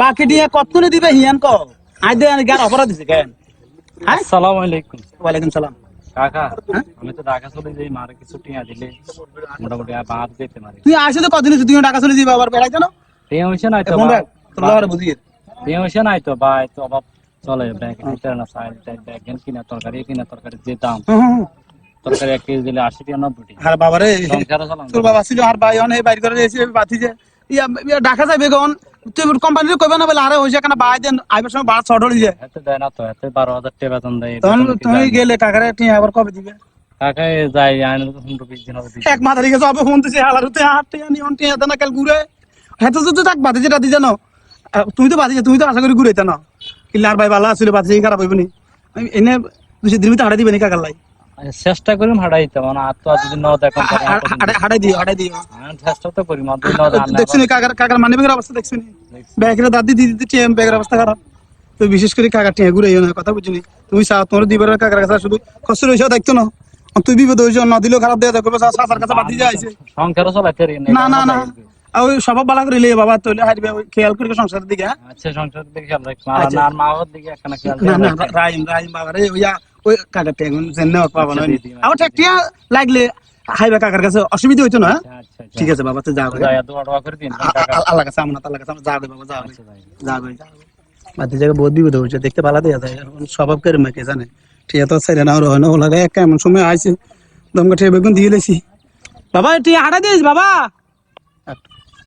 বাকি দিয়ে কতক্ষণে দিবে হিয়ান ক আই দে গার অপরাধ দিছে কেন? আসসালামু আলাইকুম। ওয়ালাইকুম সালাম। কাকা আমি তো ঢাকা চলে যাই, মারে কিছু টিয়া দিলে মোটামুটি আর বাদ যেতে পারি। তুই আসে তো কদিন তুই টাকা চলে দিবা আবার বেড়াইতে না টিয়া হইছে নাই তো এখন ভাই, তোর বুঝিয়ে টিয়া হইছে নাই তো ভাই, তো অভাব চলে ব্যাগ নিতে না চাই ব্যাগ কিনা তরকারি যে দাম, তরকারি 1 কেজি দিলে 80 টাকা 90 টাকা। আর বাবারে সংসার চালান তোর বাবা ছিল আর ভাই অনেক বাইর করে এসে বাতি যে ইয়া ঢাকা যাবে কোন তুই কোম্পানির কইবে না বলে আরে হইছে কেন ভাই দেন আইবার সময় বাড়া শর্ট হয়ে যায় এত দেয় না তো, এত 12,000 টাকা বেতন দেয়। তখন তুমি গেলে কাকারে তুই আবার কবে দিবে? কাকা যাই আইন 15-20 দিন হবে। এক মাথা রেখে যাবে ফোন দিছে হালারুতে হাঁটতে আনি অন্টি হাতে না কাল ঘুরে হেতো তো থাক বাতি যেটা দি জানো তুমি তো বাতি তুমি তো আশা করি ঘুরে না কিলার ভাই ভালো আছিল বাতি খারাপ হইব নি এনে 2 দিন হাঁটাই দিবে নি কাকার লাই চেষ্টা করি হাঁটাইতে, মানে আর তো যদি ন দেখুন হাঁটাই দিও চেষ্টা তো করি মধ্যে দেখছি কাকার মানি ব্যাগের অবস্থা দেখছি ব্যাগের দাদি দিদি ব্যাগের অবস্থা খারাপ তো বিশেষ করে কাকার টিয়া ঘুরে কথা বুঝিনি তুমি তোমার দিবার কাকার কাছে শুধু কষ্ট রয়েছে দেখতো না তুই বিপদ হয়েছ না দিলেও খারাপ দেওয়া দেখো সাসার কাছে বাতি যাইছে সংসারও চলাইতে না না না ওই স্বভাব বালা করে লিয়ে বাবা তৈলে হারবে খেয়াল করে সংসারের দিকে আচ্ছা সংসারের দিকে খেয়াল রাখ আর আর মাওয়ার দিকে একখানা খেয়াল না না রাইম বাবা রে ওই কাকার টিয়া জেনে পাবো না আমার টিয়া লাগলে হাইবা কাকার কাছে অসুবিধা হইতো না। ঠিক আছে বাবা তো যাও আল্লাহ কাছে আমরা আল্লাহ কাছে যাও বাবা যাও বাতি জায়গায় বহুত বিপদ হয়েছে দেখতে ভালো দেওয়া যায় স্বভাব করে মেকে জানে ঠিক আছে ছেড়ে না রয় না ওলা এক এমন সময় আইছে দমকা ঠেয়ে বেগুন দিয়ে লেছি বাবা টিয়া হাঁটা দিস বাবা।